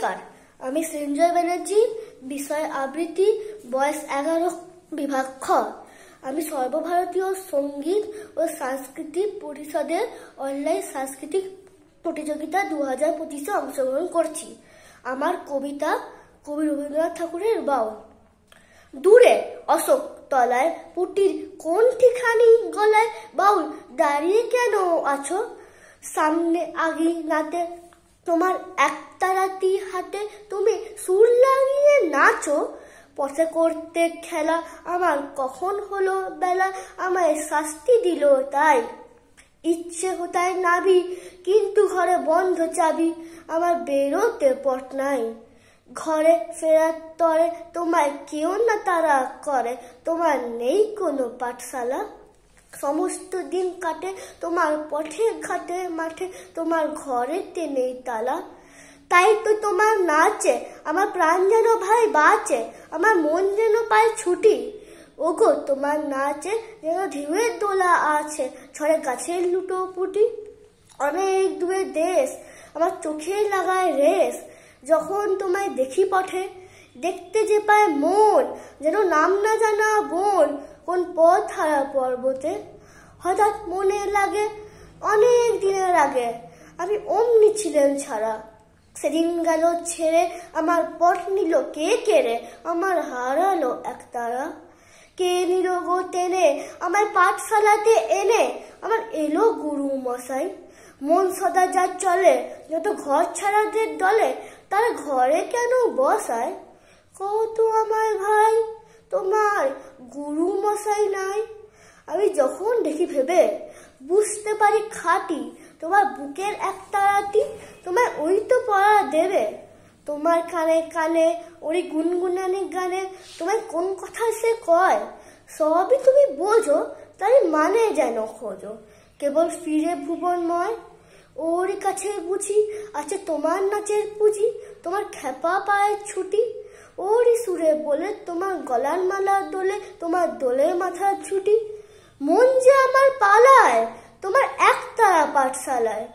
নমস্কার, আমি সৃঞ্জয় ব্যানার্জি। বিষয় আবৃত্তি, বয়স 11, বিভাগ খ। আমি সর্বভারতীয় সঙ্গীত ও সাংস্কৃতিক পরিষদের অনলাইন সাংস্কৃতিক প্রতিযোগিতা 2025-এ অংশগ্রহণ করছি। আমার কবিতা কবি রবীন্দ্রনাথ ঠাকুরের বাউল। দূরে অশোক তলায় পুটির কোনটিখানি গলায় বাউল দাঁড়িয়ে কেন আছো? সামনে আগিনাতে তোমার একতারাতি হাতে তুমি সুর লাগিয়ে নাচো। পথে করতে খেলা আমার কখন হলো বেলা, আমায় শাস্তি দিল তাই। ইচ্ছে হতায় নাবি কিন্তু ঘরে বন্ধ চাবি, আমার বেরোতে পথ নাই। ঘরে ফেরার তরে তোমায় কেউ না তারা করে, তোমার নেই কোনো পাঠশালা। সমস্ত দিন কাটে তোমার পথে ঘাটে মাঠে, তোমার ঘরেতে নেই তালা। তাই তো তোমার নাচে আমার প্রাণ যেন ভাই বাঁচে, আমার মন যেন পায় ছুটি। ওগো তোমার নাচে যেন ঢেউয়ের দোলা আছে, ছড়ে গাছের লুটো পুটি। অনেক দূরে দেশ আমার চোখে লাগায় রেস, যখন তোমায় দেখি পথে দেখতে যে পায় মন, যেন নাম না জানা বন কোন পথ হারা পর্বতে। হঠাৎ মনে লাগে অনেক দিনের আগে আমি অমনি ছিলেন ছাড়া, সেদিন গেল ছেড়ে আমার পথ নিল কে কেড়ে, আমার হারালো একতারা। কে নিল গো টেনে আমায় পাঠশালাতে এনে, আমার এলো গুরু মশাই। মন সদা যা চলে যত ঘর ছাড়াদের দলে, তারা ঘরে কেন বসায়? কত আমার ভাই তোমার গুরু মশাই নাই। আমি যখন দেখি ভেবে বুঝতে পারি খাঁটি, তোমার বুকের একতারাটি তোমায় ওই তো পড়া দেবে। তোমার কানে কানে ওই গুনগুনানি গানে তোমায় কোন কথা সে কয়, সবই তুমি বোঝো তাই মানে যেন খোঁজো। কেবল ফিরে ভুবনময় ওর কাছে বুঝি আছে তোমার নাচের পুঁজি, তোমার খেপা পায়ের ছুটি। ওরই সুরে বলে তোমার গলার মালা দোলে, তোমার দোলে মাথার ছুটি। মন যে আমার পালায় তোমার একতারা পাঠশালায়,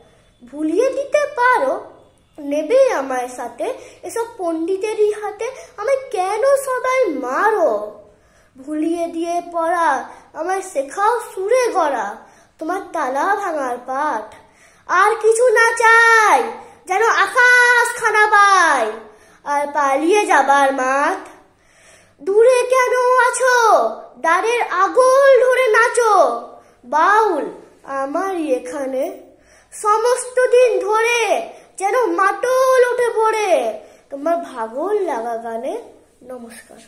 ভুলিয়ে দিতে পারো নেবে আমায় সাথে, এসব পণ্ডিতেরই হাতে আমায় কেন সবাই মারো? ভুলিয়ে দিয়ে পড়া আমায় শেখাও সুরে গড়া, তোমার তালা ভাঙার পাঠ। আর কিছু না চাই যেন আকাশ খানা পাই, আর পালিয়ে যাবার মাঠ। দূরে কেন আছো দ্বারের আগল ধরে নাচো, বাউল আমারই এখানে সমস্ত দিন ধরে যেন মাটল উঠে পড়ে তোমার ভাগল লাগা গানে। নমস্কার।